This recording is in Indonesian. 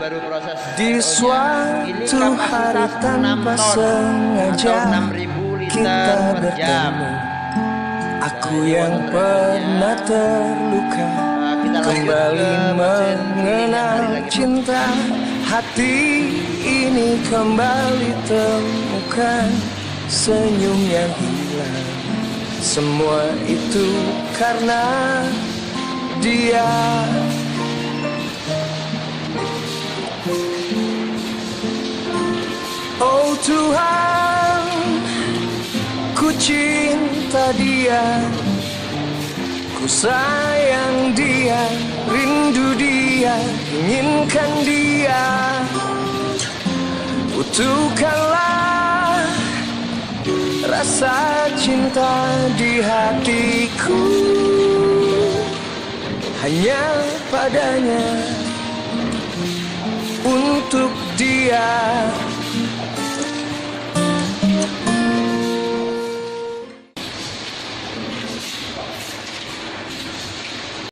baru proses di suatu hari tanpa sengaja kita bertemu. Aku yang pernah terluka kembali mengenal cinta. Hati ini kembali temukan senyum yang hilang. Semua itu karena dia. Oh Tuhan, ku cinta dia, ku sayang dia, rindu dia, inginkan dia. Butuhkanlah rasa cinta di hatiku, hanya padanya, untuk dia.